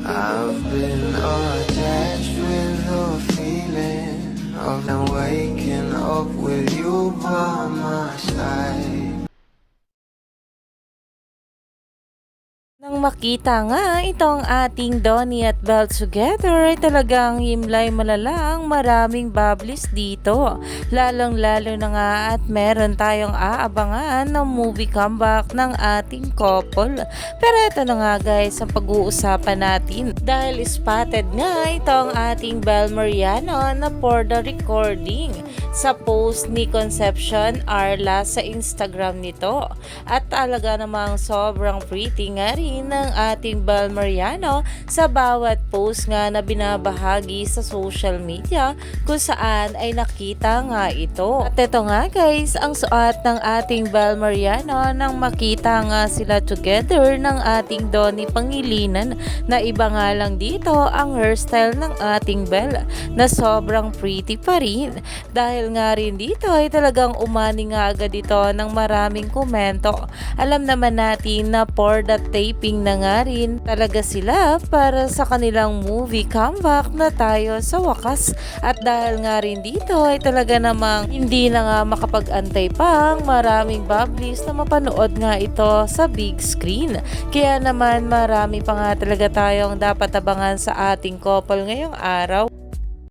I've been attached with the feeling of now waking up with you by my side. Nang makita nga itong ating Donnie at Belle together ay talagang himlay malalang maraming bubblies dito. Lalong-lalo na nga at meron tayong aabangan ng movie comeback ng ating couple. Pero ito na nga guys ang pag-uusapan natin dahil spotted nga itong ating Belle Mariano na for the recording sa post ni Concepcion Arla sa Instagram nito. At talaga namang sobrang pretty nga rin ng ating Belle Mariano sa bawat post nga na binabahagi sa social media kung saan ay nakita nga ito. At ito nga guys, ang suot ng ating Belle Mariano nang makita nga sila together ng ating Donnie Pangilinan na iba nga lang dito ang hairstyle ng ating Belle na sobrang pretty pa rin. Dahil nga rin dito ay talagang umani nga agad ito ng maraming komento. Alam naman natin na for the taping na nga rin talaga sila para sa kanilang movie comeback na tayo sa wakas. At dahil nga rin dito ay talaga namang hindi na nga makapag-antay pang maraming bubblies na mapanood nga ito sa big screen. Kaya naman marami pa nga talaga tayong dapat abangan sa ating couple ngayong araw.